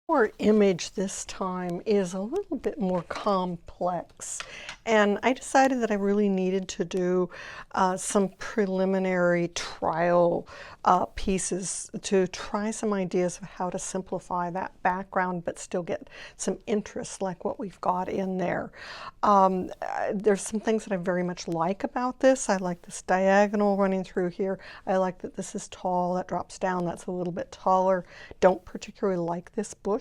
Our image this time is a little bit more complex, and I decided that I really needed to do some preliminary trial pieces to try some ideas of how to simplify that background but still get some interest like what we've got in there. There's some things that I very much like about this. I like this diagonal running through here. I like that this is tall, that drops down, that's a little bit taller. Don't particularly like this bush.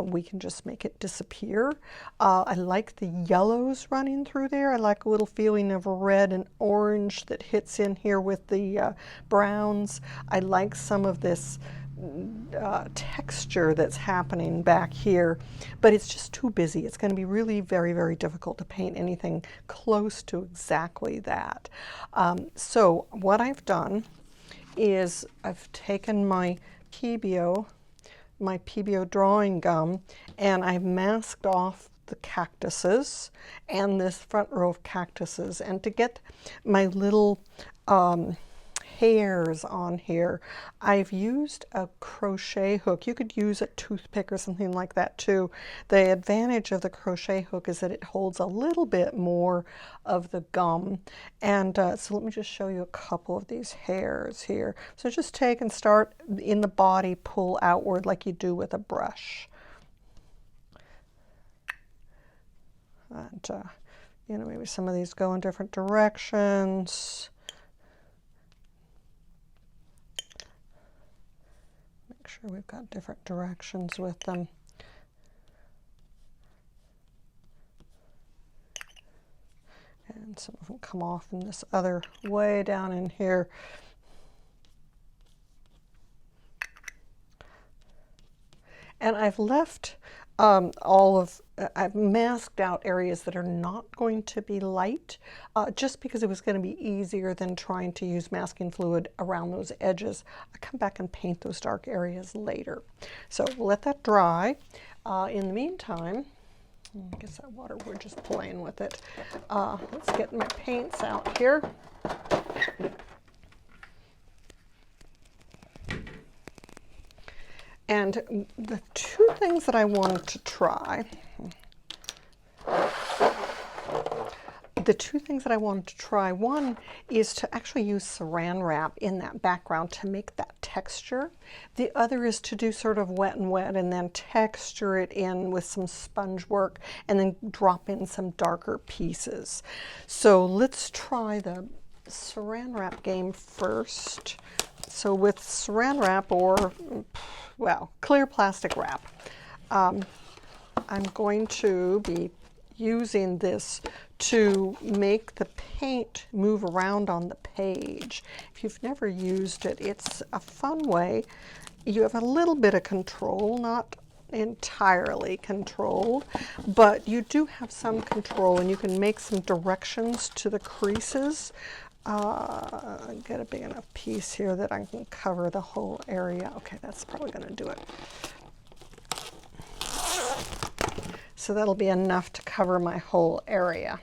We can just make it disappear. I like the yellows running through there. I like a little feeling of red and orange that hits in here with the browns. I like some of this texture that's happening back here, but it's just too busy. It's going to be really very, very difficult to paint anything close to exactly that. So what I've done is I've taken my PBO drawing gum, and I've masked off the cactuses and this front row of cactuses. And to get my little hairs on here, I've used a crochet hook. You could use a toothpick or something like that too. The advantage of the crochet hook is that it holds a little bit more of the gum. And so let me just show you a couple of these hairs here. So just take and start in the body, pull outward like you do with a brush. And you know, maybe some of these go in different directions. Make sure we've got different directions with them. And some of them come off in this other way down in here. And I've left I've masked out areas that are not going to be light, just because it was going to be easier than trying to use masking fluid around those edges. I come back and paint those dark areas later. So we'll let that dry. In the meantime, I guess that water, we're just playing with it. Let's get my paints out here. And the two things that I wanted to try, one is to actually use saran wrap in that background to make that texture. The other is to do sort of wet and wet and then texture it in with some sponge work and then drop in some darker pieces. So let's try the saran wrap game first. So with saran wrap, or well, clear plastic wrap, I'm going to be using this to make the paint move around on the page. If you've never used it, it's a fun way. You have a little bit of control, not entirely controlled, but you do have some control, and you can make some directions to the creases. Get a big enough piece here that I can cover the whole area. Okay, that's probably going to do it. So that'll be enough to cover my whole area.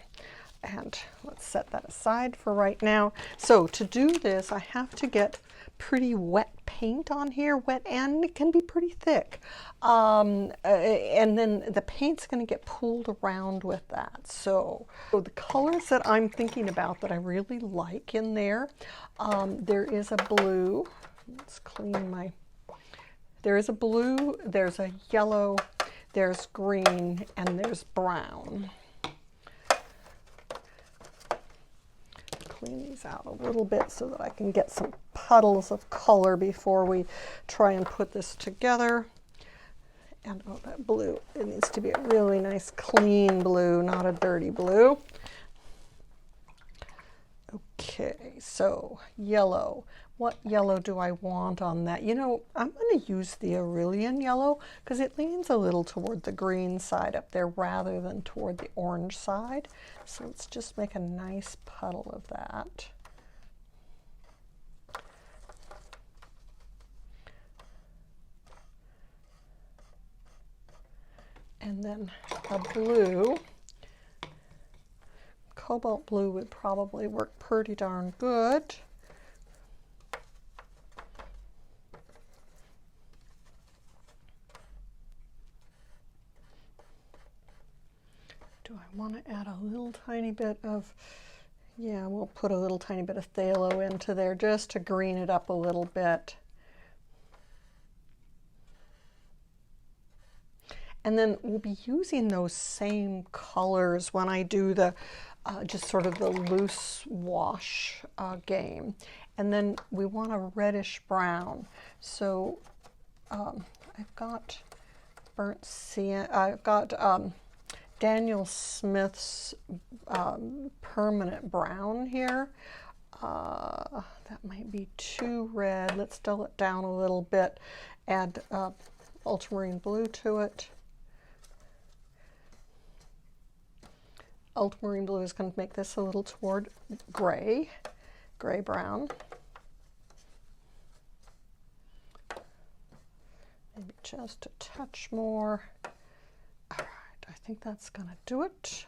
And let's set that aside for right now. So to do this, I have to get pretty wet paint on here, wet, and it can be pretty thick. And then the paint's going to get pulled around with that. So the colors that I'm thinking about that I really like in there, there is a blue. Let's clean my... There is a blue, there's a yellow, there's green, and there's brown. Clean these out a little bit so that I can get some puddles of color before we try and put this together. And oh, that blue, it needs to be a really nice clean blue, not a dirty blue. Okay, so yellow. What yellow do I want on that? You know, I'm going to use the Aurelian yellow because it leans a little toward the green side up there rather than toward the orange side. So let's just make a nice puddle of that. And then a blue. Cobalt blue would probably work pretty darn good. Do I want to add a little tiny bit of, yeah, we'll put a little tiny bit of phthalo into there just to green it up a little bit. And then we'll be using those same colors when I do the just sort of the loose wash game. And then we want a reddish brown. So I've got burnt cyan, I've got Daniel Smith's permanent brown here. That might be too red. Let's dull it down a little bit. Add ultramarine blue to it. Ultramarine blue is going to make this a little toward gray, gray-brown. Maybe just a touch more. All right, I think that's going to do it.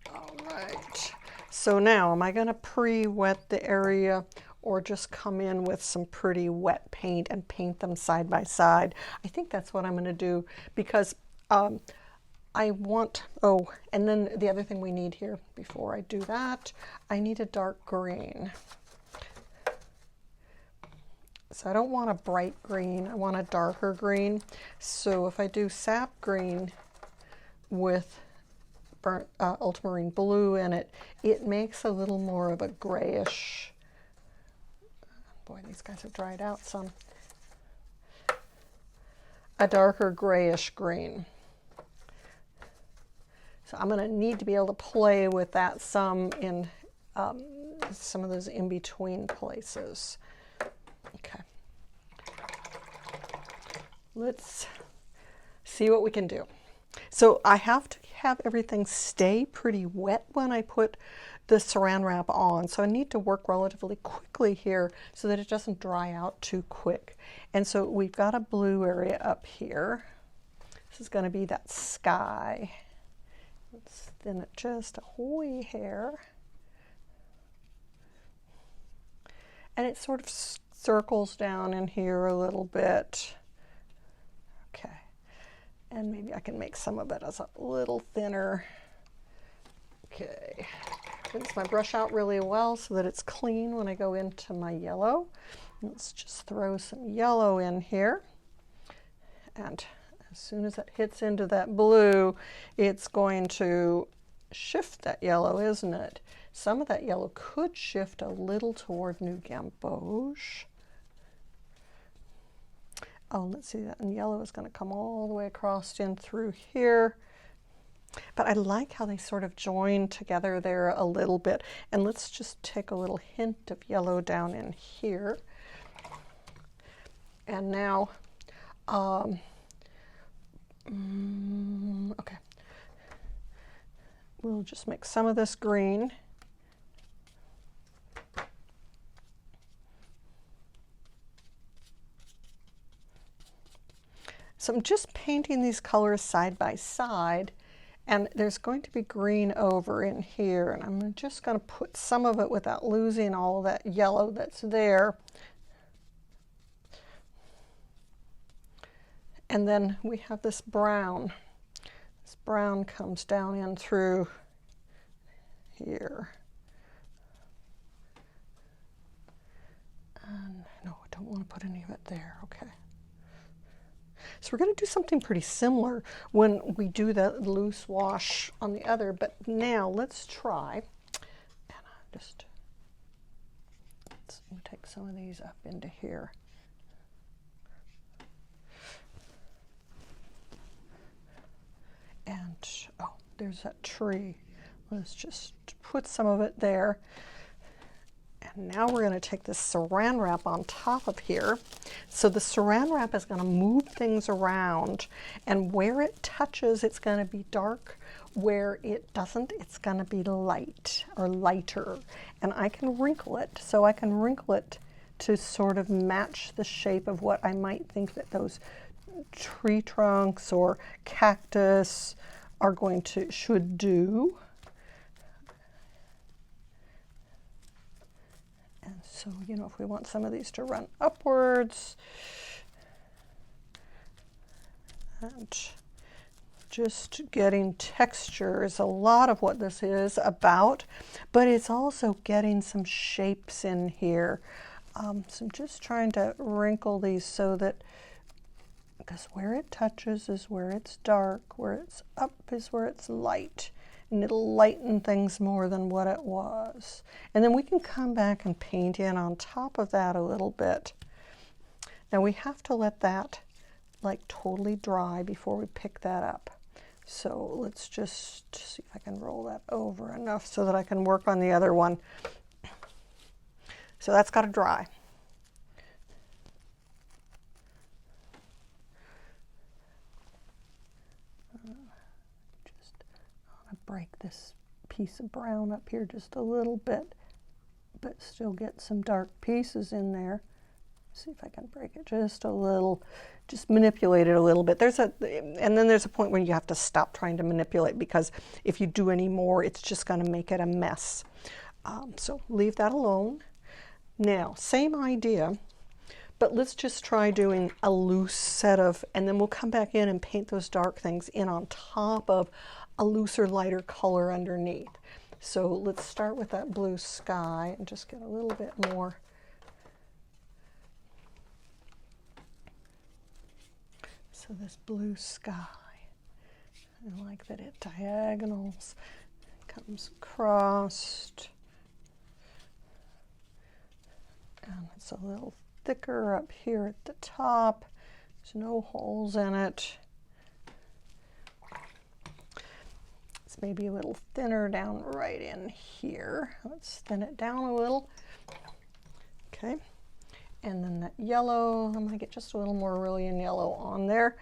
All right. So now, am I going to pre-wet the area or just come in with some pretty wet paint and paint them side by side? I think that's what I'm going to do because I want, oh, and then the other thing we need here before I do that, I need a dark green. So I don't want a bright green, I want a darker green. So if I do sap green with burnt ultramarine blue in it, it makes a little more of a grayish, boy, these guys have dried out some, a darker grayish green. So I'm going to need to be able to play with that some in some of those in-between places. Okay. Let's see what we can do. So I have to have everything stay pretty wet when I put the saran wrap on. So I need to work relatively quickly here so that it doesn't dry out too quick. And so we've got a blue area up here. This is going to be that sky. Let's thin it just a wee hair. And it sort of circles down in here a little bit. Okay. And maybe I can make some of it as a little thinner. Okay. Rinse my brush out really well so that it's clean when I go into my yellow. Let's just throw some yellow in here. And as soon as it hits into that blue, it's going to shift that yellow, isn't it? Some of that yellow could shift a little toward New Gamboge. Oh, let's see, that yellow is going to come all the way across in through here. But I like how they sort of join together there a little bit. And let's just take a little hint of yellow down in here. And now, okay, we'll just make some of this green. So I'm just painting these colors side by side, and there's going to be green over in here, and I'm just going to put some of it without losing all that yellow that's there. And then we have this brown. This brown comes down in through here. And no, I don't want to put any of it there. Okay. So we're going to do something pretty similar when we do the loose wash on the other, but now let's try, and let's take some of these up into here. And, oh, there's that tree. Let's just put some of it there. And now we're going to take this saran wrap on top of here. So the saran wrap is going to move things around, and where it touches, it's going to be dark. Where it doesn't, it's going to be light or lighter. And I can wrinkle it, so I can wrinkle it to sort of match the shape of what I might think that those tree trunks or cactus are going to, should do. And so, you know, if we want some of these to run upwards, and just getting texture is a lot of what this is about, but it's also getting some shapes in here. So I'm just trying to wrinkle these so that, because where it touches is where it's dark, where it's up is where it's light, and it'll lighten things more than what it was. And then we can come back and paint in on top of that a little bit. Now we have to let that like totally dry before we pick that up. So let's just see if I can roll that over enough so that I can work on the other one. So that's got to dry. Just want to break this piece of brown up here just a little bit, but still get some dark pieces in there. See if I can break it just a little, just manipulate it a little bit. And then there's a point where you have to stop trying to manipulate, because if you do any more, it's just going to make it a mess. So leave that alone. Now, same idea, but let's just try doing a loose set of, and then we'll come back in and paint those dark things in on top of a looser, lighter color underneath. So let's start with that blue sky and just get a little bit more. So this blue sky, I like that it diagonals, comes across, and it's a little thicker up here at the top. There's no holes in it. It's maybe a little thinner down right in here. Let's thin it down a little. Okay. And then that yellow, I'm going to get just a little more Aurelian yellow on there.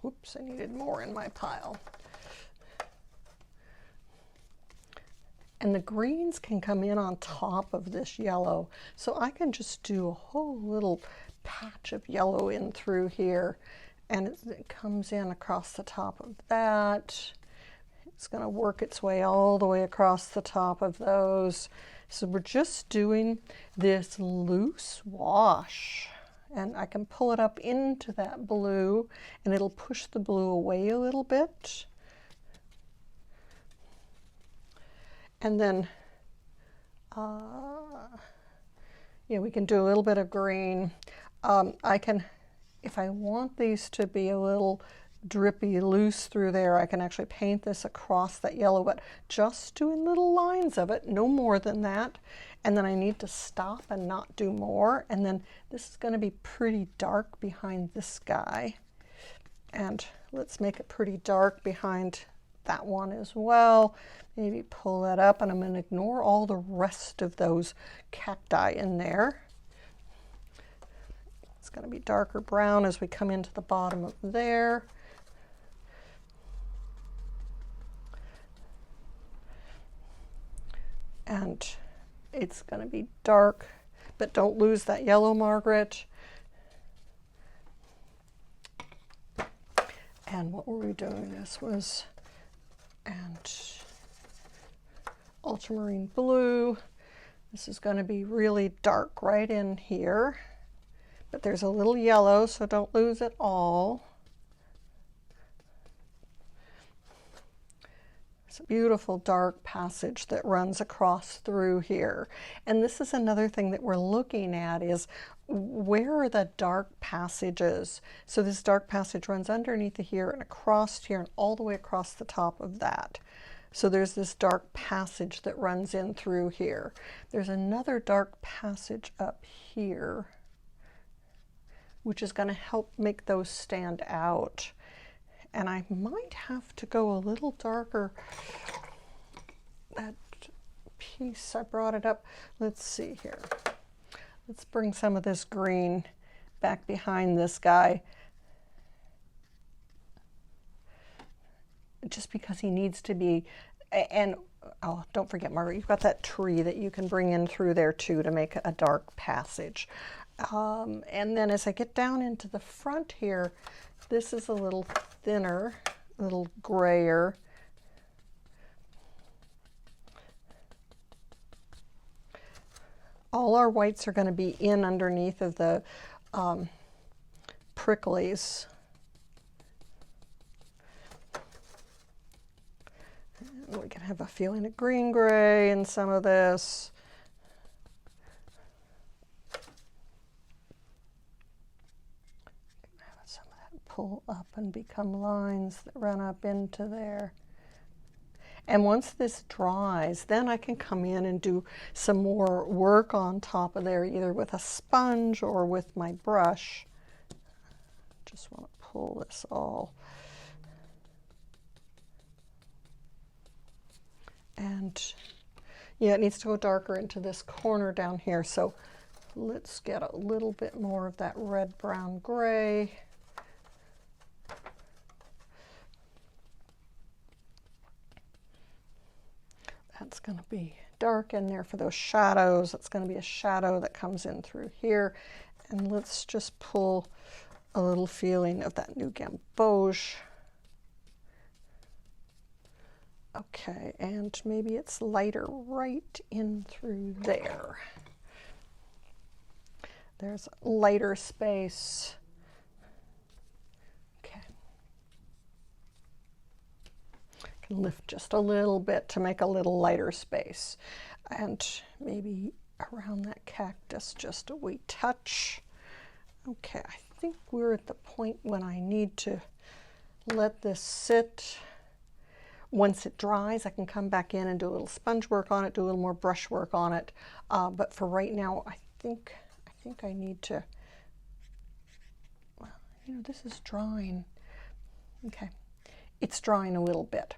Oops, I needed more in my pile. And the greens can come in on top of this yellow. So I can just do a whole little patch of yellow in through here. And it comes in across the top of that. It's going to work its way all the way across the top of those. So we're just doing this loose wash, and I can pull it up into that blue and it'll push the blue away a little bit. And then, yeah, we can do a little bit of green. I can, if I want these to be a little drippy loose through there, I can actually paint this across that yellow, but just doing little lines of it, no more than that. And then I need to stop and not do more. And then this is going to be pretty dark behind this guy. And let's make it pretty dark behind that one as well. Maybe pull that up, and I'm going to ignore all the rest of those cacti in there. It's going to be darker brown as we come into the bottom of there. And it's going to be dark, but don't lose that yellow, Margaret. And what were we doing? This was, and ultramarine blue. This is going to be really dark right in here, but there's a little yellow, so don't lose it all. It's a beautiful dark passage that runs across through here. And this is another thing that we're looking at, is where are the dark passages? So this dark passage runs underneath here and across here and all the way across the top of that. So there's this dark passage that runs in through here. There's another dark passage up here, which is going to help make those stand out. And I might have to go a little darker. That piece, I brought it up. Let's see here. Let's bring some of this green back behind this guy. Just because he needs to be, and oh, don't forget, Margaret, you've got that tree that you can bring in through there too to make a dark passage. And then as I get down into the front here, this is a little thinner, a little grayer. All our whites are going to be in underneath of the pricklies. We can have a feeling of green-gray in some of this. Have some of that pull up and become lines that run up into there. And once this dries, then I can come in and do some more work on top of there, either with a sponge or with my brush. Just want to pull this all. And yeah, it needs to go darker into this corner down here. So let's get a little bit more of that red, brown, gray. That's going to be dark in there for those shadows. That's going to be a shadow that comes in through here. And let's just pull a little feeling of that new gamboge. Okay, and maybe it's lighter right in through there. There's lighter space. Okay. I can lift just a little bit to make a little lighter space. And maybe around that cactus just a wee touch. Okay, I think we're at the point when I need to let this sit. Once it dries, I can come back in and do a little sponge work on it, do a little more brush work on it. But for right now, I think I need to, well, you know, this is drying. Okay, it's drying a little bit.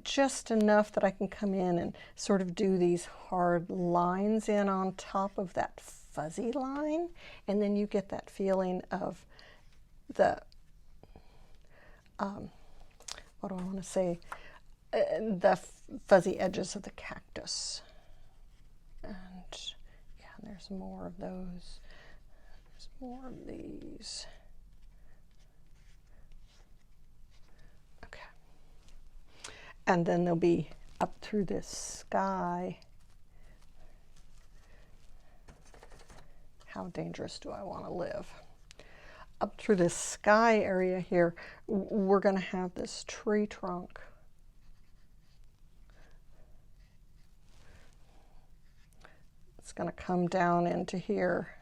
Just enough that I can come in and sort of do these hard lines in on top of that fuzzy line. And then you get that feeling of the, what do I want to say, the fuzzy edges of the cactus. And yeah, there's more of those. There's more of these. Okay. And then they'll be up through this sky. How dangerous do I want to live? Up through this sky area here, we're going to have this tree trunk. It's going to come down into here.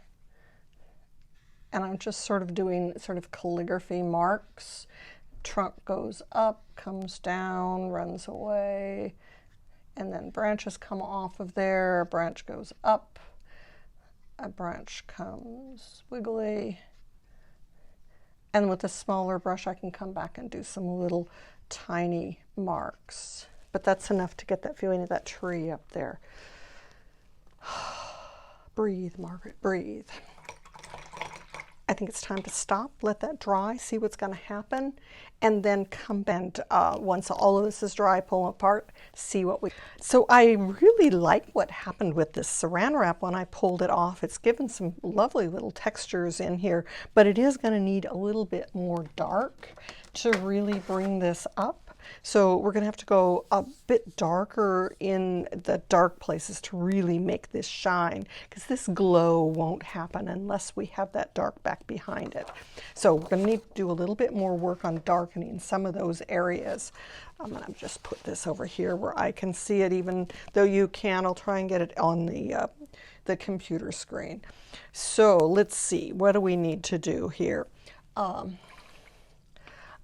And I'm just sort of doing sort of calligraphy marks. Trunk goes up, comes down, runs away, and then branches come off of there. A branch goes up, a branch comes wiggly. And with a smaller brush, I can come back and do some little tiny marks. But that's enough to get that feeling of that tree up there. Breathe, Margaret, breathe. I think it's time to stop, let that dry, see what's going to happen, and then come back and once all of this is dry, pull them apart, see what we... So I really like what happened with this saran wrap when I pulled it off. It's given some lovely little textures in here, but it is going to need a little bit more dark to really bring this up. So we're going to have to go a bit darker in the dark places to really make this shine, because this glow won't happen unless we have that dark back behind it. So we're going to need to do a little bit more work on darkening some of those areas. I'm going to just put this over here where I can see it, even though you can. I'll try and get it on the computer screen. So let's see, what do we need to do here?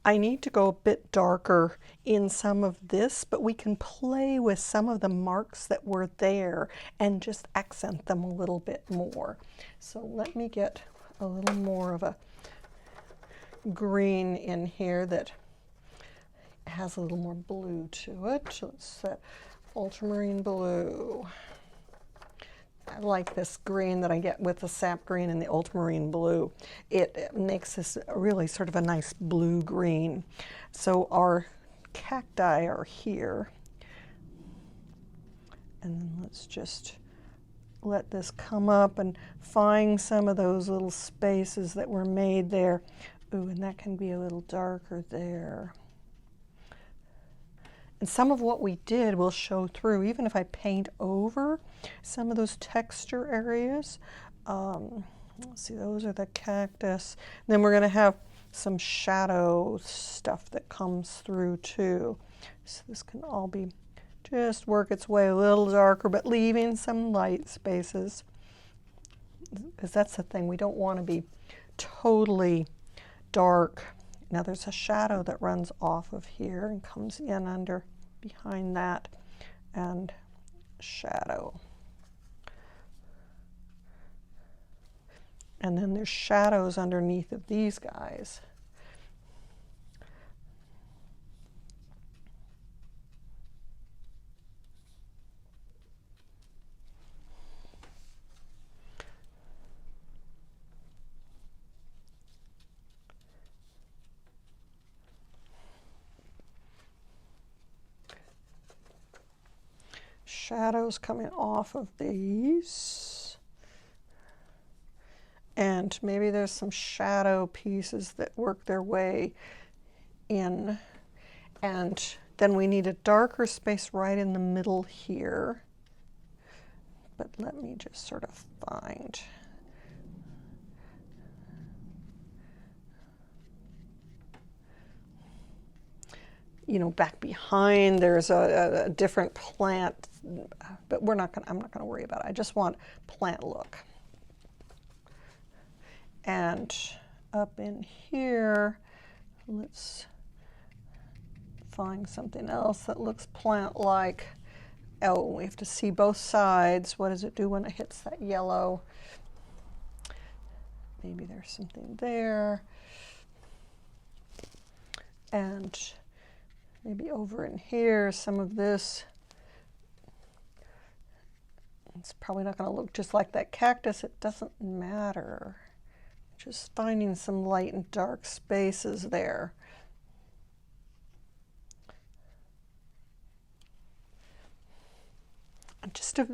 I need to go a bit darker in some of this, but we can play with some of the marks that were there and just accent them a little bit more. So let me get a little more of a green in here that has a little more blue to it. So let's set ultramarine blue. I like this green that I get with the sap green and the ultramarine blue. It makes this really sort of a nice blue green. So our cacti are here. And then let's just let this come up and find some of those little spaces that were made there. Ooh, and that can be a little darker there. And some of what we did will show through, even if I paint over some of those texture areas. Let's see, those are the cactus. And then we're going to have some shadow stuff that comes through too. So this can all be, just work its way a little darker, but leaving some light spaces. Because that's the thing, we don't want to be totally dark. Now there's a shadow that runs off of here and comes in under behind that, and shadow. And then there's shadows underneath of these guys. Shadows coming off of these. And maybe there's some shadow pieces that work their way in. And then we need a darker space right in the middle here. But let me just sort of find. You know, back behind there's a different plant, but I'm not gonna worry about it. I just want plant look. And up in here, let's find something else that looks plant-like. Oh, we have to see both sides. What does it do when it hits that yellow? Maybe there's something there. And maybe over in here, some of this. It's probably not going to look just like that cactus. It doesn't matter. Just finding some light and dark spaces there.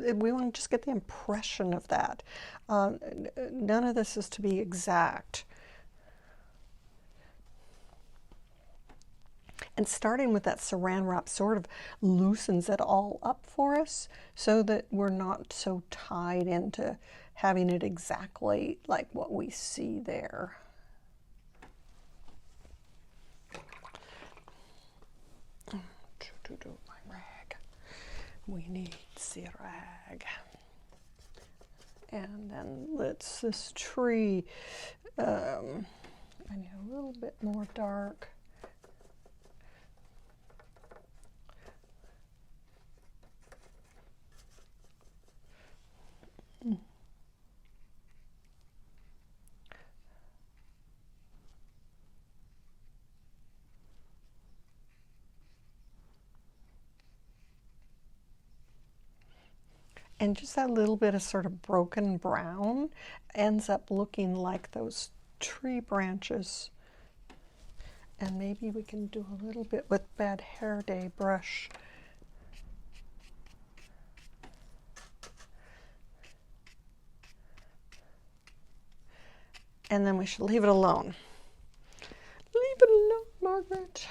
We want to just get the impression of that. None of this is to be exact. And starting with that saran wrap sort of loosens it all up for us so that we're not so tied into having it exactly like what we see there. My rag. We need the rag. And then this tree, I need a little bit more dark. And just that little bit of sort of broken brown ends up looking like those tree branches. And maybe we can do a little bit with Bad Hair Day brush. And then we should leave it alone. Leave it alone, Margaret.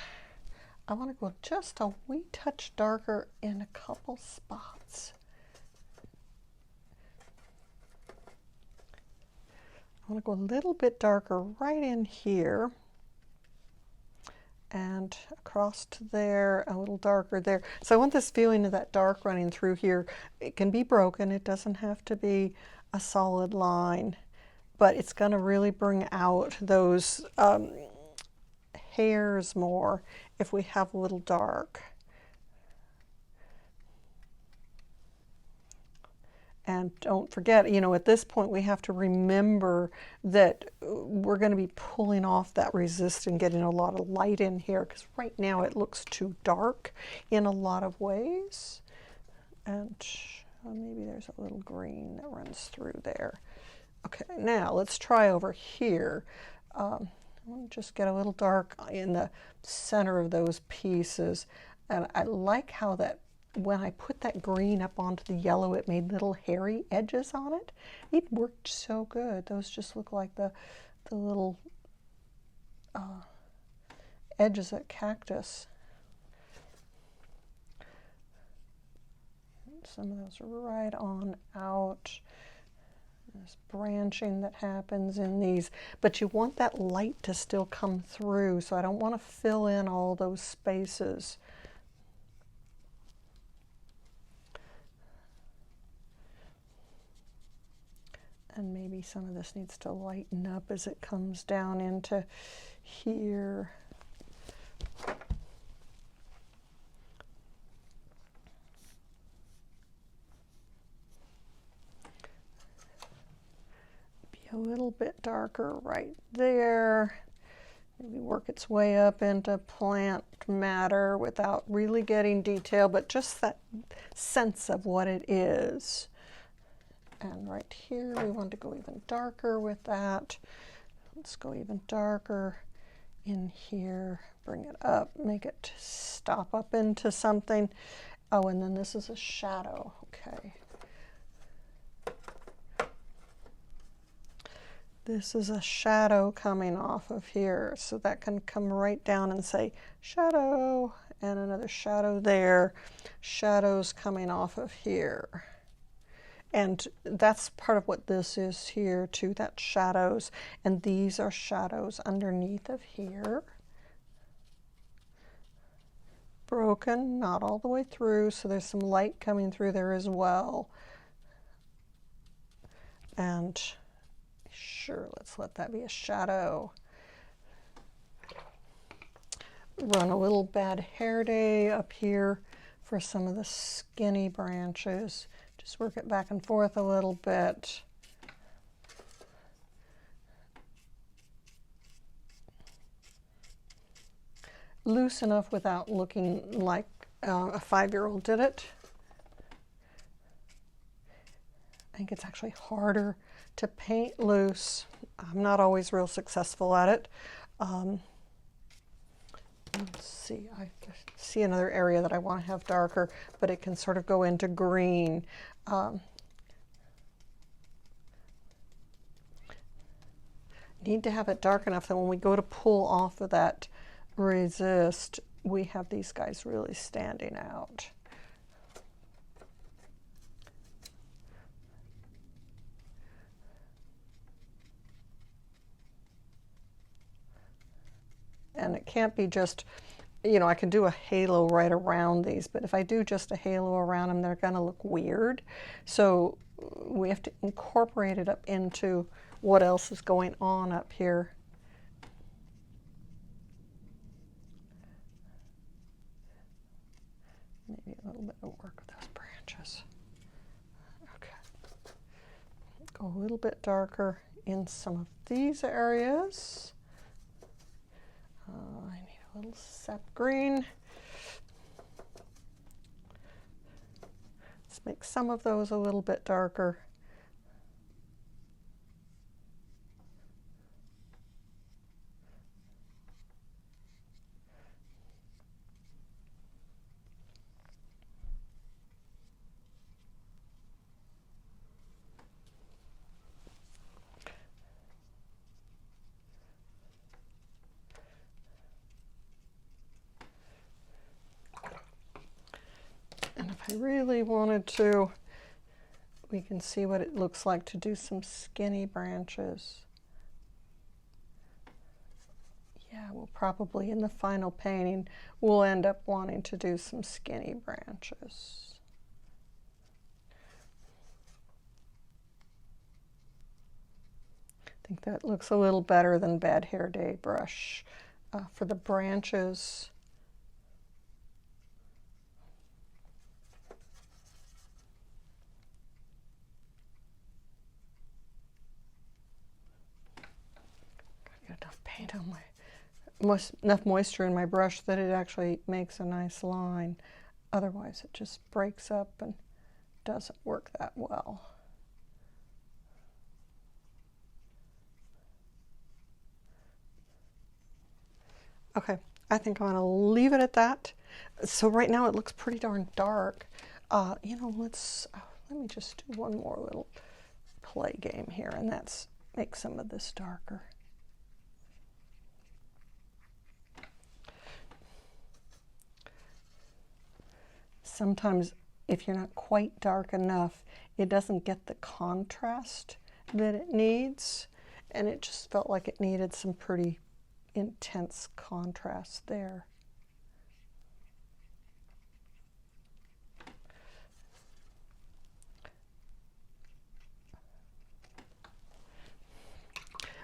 I want to go just a wee touch darker in a couple spots. I want to go a little bit darker right in here and across to there, a little darker there. So I want this feeling of that dark running through here. It can be broken. It doesn't have to be a solid line, but it's going to really bring out those hairs more if we have a little dark. And don't forget, you know, at this point we have to remember that we're going to be pulling off that resist and getting a lot of light in here, because right now it looks too dark in a lot of ways. And maybe there's a little green that runs through there. Okay, now let's try over here. I want to just get a little dark in the center of those pieces. And I like how that when I put that green up onto the yellow, it made little hairy edges on it. It worked so good. Those just look like the little edges of cactus. Some of those are right on out. There's branching that happens in these, but you want that light to still come through, so I don't want to fill in all those spaces. maybe some of this needs to lighten up as it comes down into here. Be a little bit darker right there. Maybe work its way up into plant matter without really getting detail, but just that sense of what it is. And right here, we want to go even darker with that. Let's go even darker in here, bring it up, make it stop up into something. Oh, and then this is a shadow, okay. This is a shadow coming off of here, so that can come right down and say shadow, and another shadow there, shadows coming off of here. And that's part of what this is here too, that's shadows. And these are shadows underneath of here. Broken, not all the way through, so there's some light coming through there as well. And sure, let's let that be a shadow. Run a little bad hair day up here for some of the skinny branches. Just work it back and forth a little bit. Loose enough without looking like a 5-year-old did it. I think it's actually harder to paint loose. I'm not always real successful at it. Let's see, I see another area that I want to have darker, but it can sort of go into green. Need to have it dark enough that when we go to pull off of that resist, we have these guys really standing out. And it can't be just, you know, I can do a halo right around these, but if I do just a halo around them, they're going to look weird. So we have to incorporate it up into what else is going on up here. Maybe a little bit of work with those branches. Okay. Go a little bit darker in some of these areas. I need a little sap green. Let's make some of those a little bit darker. I really wanted to, we can see what it looks like to do some skinny branches. Yeah, we'll probably, in the final painting, we'll end up wanting to do some skinny branches. I think that looks a little better than Bad Hair Day brush. For the branches, enough paint on enough moisture in my brush that it actually makes a nice line. Otherwise it just breaks up and doesn't work that well. Okay, I think I'm going to leave it at that. So right now it looks pretty darn dark. You know, let me just do one more little play game here, and that's make some of this darker. Sometimes if you're not quite dark enough, it doesn't get the contrast that it needs, and it just felt like it needed some pretty intense contrast there.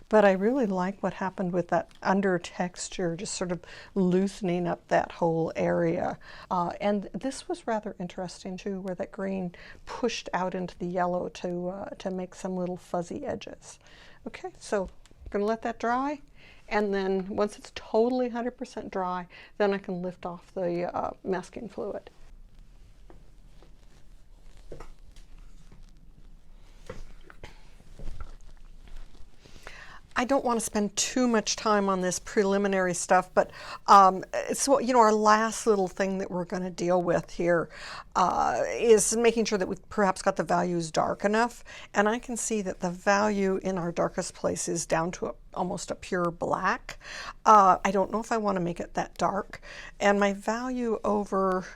But I really like what happened with that under texture, just sort of loosening up that whole area. And this was rather interesting too, where that green pushed out into the yellow to make some little fuzzy edges. Okay, so I'm going to let that dry. And then once it's totally 100% dry, then I can lift off the masking fluid. I don't want to spend too much time on this preliminary stuff, but so, you know, our last little thing that we're going to deal with here is making sure that we've perhaps got the values dark enough. And I can see that the value in our darkest place is down to almost a pure black. I don't know if I want to make it that dark. And my value over,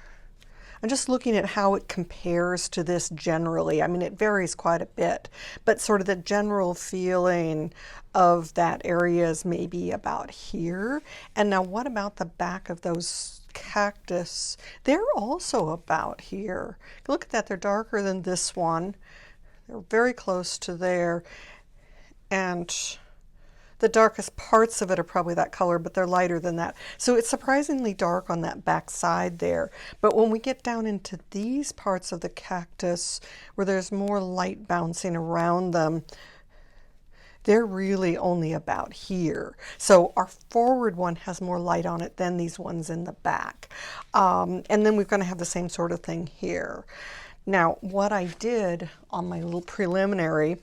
I'm just looking at how it compares to this generally. I mean, it varies quite a bit, but sort of the general feeling of that area is maybe about here. And now what about the back of those cactus? They're also about here. Look at that, they're darker than this one. They're very close to there. And the darkest parts of it are probably that color, but they're lighter than that. So it's surprisingly dark on that back side there. But when we get down into these parts of the cactus where there's more light bouncing around them, they're really only about here. So our forward one has more light on it than these ones in the back. And then we're going to have the same sort of thing here. Now, what I did on my little preliminary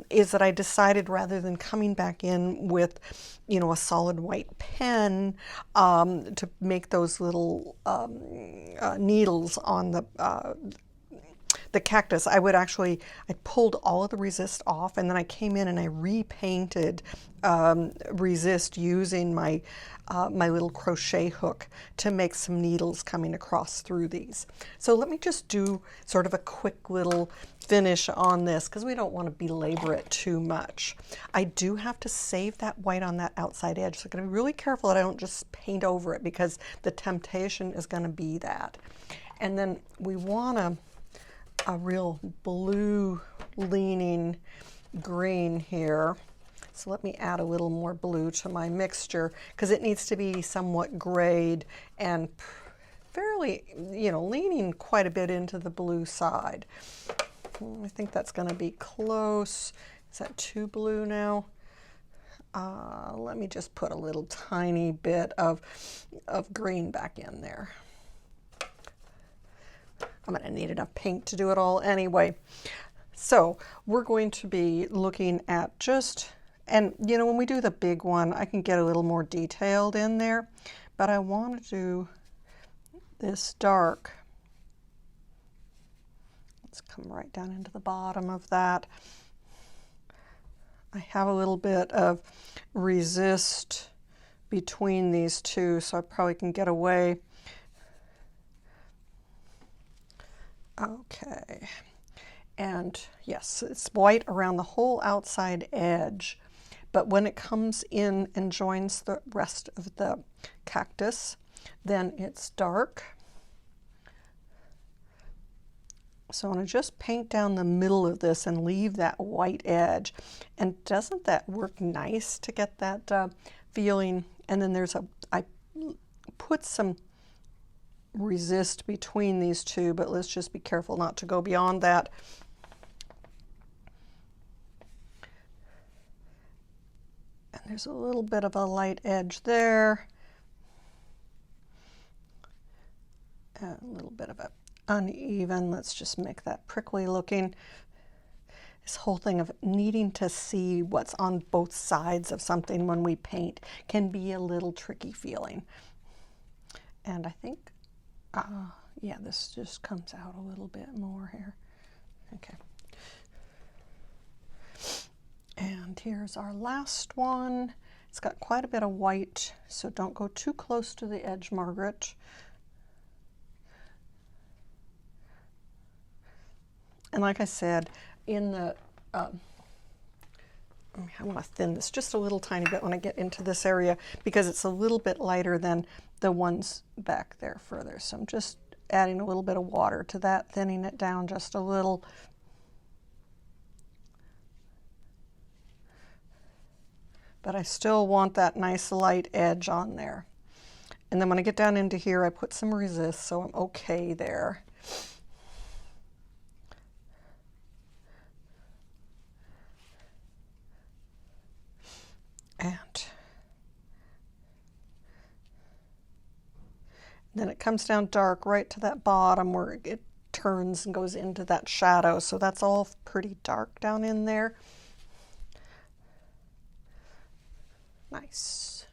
is that I decided, rather than coming back in with, you know, a solid white pen to make those little needles on the cactus, I pulled all of the resist off, and then I came in and I repainted resist using my my little crochet hook to make some needles coming across through these. So let me just do sort of a quick little finish on this because we don't want to belabor it too much. I do have to save that white on that outside edge, so I'm going to be really careful that I don't just paint over it, because the temptation is going to be that. And then we want a real blue leaning green here. So let me add a little more blue to my mixture because it needs to be somewhat grayed and fairly, you know, leaning quite a bit into the blue side. I think that's going to be close. Is that too blue now? Let me just put a little tiny bit of green back in there. I'm going to need enough paint to do it all anyway. So we're going to be looking at just, and you know, when we do the big one, I can get a little more detailed in there, but I want to do this dark. Let's come right down into the bottom of that. I have a little bit of resist between these two, so I probably can get away. Okay, and yes, it's white around the whole outside edge, but when it comes in and joins the rest of the cactus, then it's dark. So I'm going to just paint down the middle of this and leave that white edge. And doesn't that work nice to get that feeling? And then I put some resist between these two, but let's just be careful not to go beyond that. And there's a little bit of a light edge there. And a little bit of a uneven. Let's just make that prickly looking. This whole thing of needing to see what's on both sides of something when we paint can be a little tricky feeling. And I think yeah, this just comes out a little bit more here. Okay. And here's our last one. It's got quite a bit of white, so don't go too close to the edge, Margaret. And like I said, in the, I want to thin this just a little tiny bit when I get into this area because it's a little bit lighter than the ones back there further. So I'm just adding a little bit of water to that, thinning it down just a little. but I still want that nice light edge on there. And then when I get down into here, I put some resist, so I'm okay there. And then it comes down dark right to that bottom where it turns and goes into that shadow. So that's all pretty dark down in there. Nice.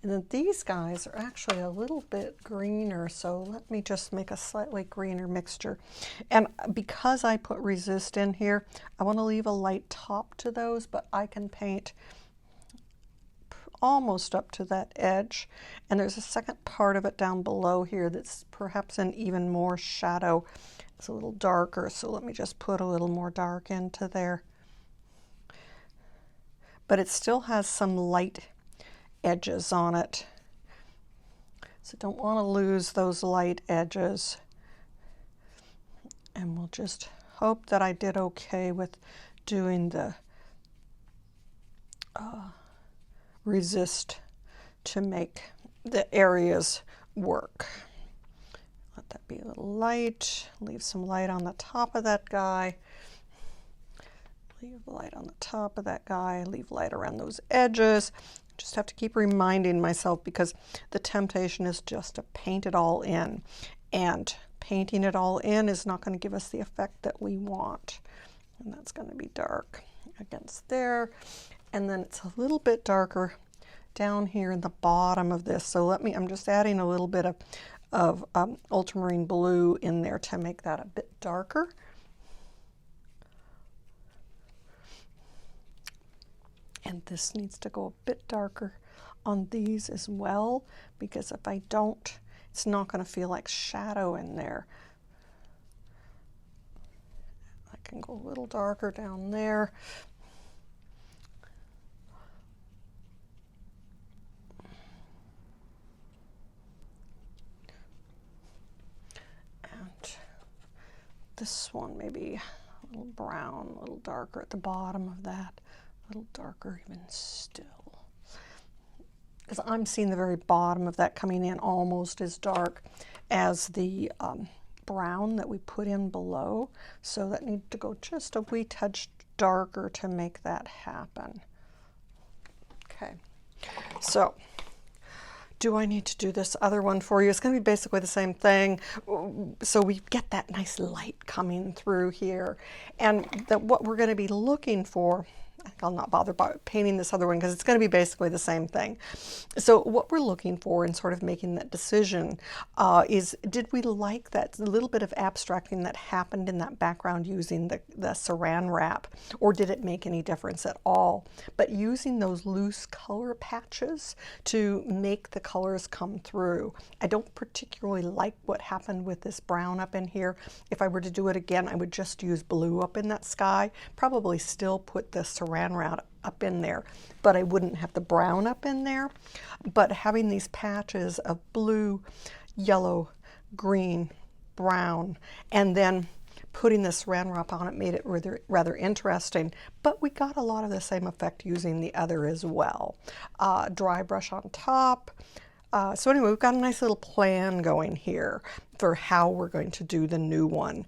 And then these guys are actually a little bit greener, so let me just make a slightly greener mixture. And because I put resist in here, I want to leave a light top to those, but I can paint almost up to that edge. And there's a second part of it down below here that's perhaps an even more shadow. It's a little darker, so let me just put a little more dark into there. But it still has some light edges on it, so don't want to lose those light edges. And we'll just hope that I did okay with doing the resist to make the areas work. Let that be a little light, leave some light on the top of that guy, leave light on the top of that guy, leave light around those edges. Just have to keep reminding myself, because the temptation is just to paint it all in, and painting it all in is not going to give us the effect that we want. And that's going to be dark against there, and then it's a little bit darker down here in the bottom of this. So I'm just adding a little bit of ultramarine blue in there to make that a bit darker. And this needs to go a bit darker on these as well, because if I don't, it's not going to feel like shadow in there. I can go a little darker down there. And this one maybe a little brown, a little darker at the bottom of that. A little darker even still, because I'm seeing the very bottom of that coming in almost as dark as the brown that we put in below, so that needs to go just a wee touch darker to make that happen. Okay, so do I need to do this other one for you? It's going to be basically the same thing, so we get that nice light coming through here, and what we're going to be looking for, I'll not bother painting this other one because it's going to be basically the same thing. So what we're looking for in sort of making that decision is, did we like that little bit of abstracting that happened in that background using the saran wrap, or did it make any difference at all? But using those loose color patches to make the colors come through. I don't particularly like what happened with this brown up in here. If I were to do it again, I would just use blue up in that sky, probably still put the saran wrap up in there, but I wouldn't have the brown up in there. But having these patches of blue, yellow, green, brown, and then putting this saran wrap on it made it rather interesting. But we got a lot of the same effect using the other as well. Dry brush on top. So anyway, we've got a nice little plan going here for how we're going to do the new one.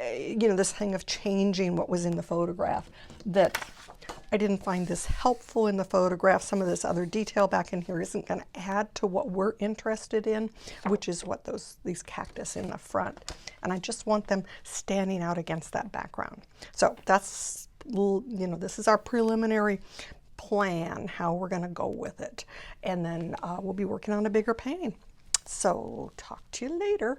You know, this thing of changing what was in the photograph, that I didn't find this helpful in the photograph. Some of this other detail back in here isn't going to add to what we're interested in, which is what these cactus in the front. And I just want them standing out against that background. So that's, you know, this is our preliminary plan, how we're going to go with it. And then we'll be working on a bigger painting. So talk to you later.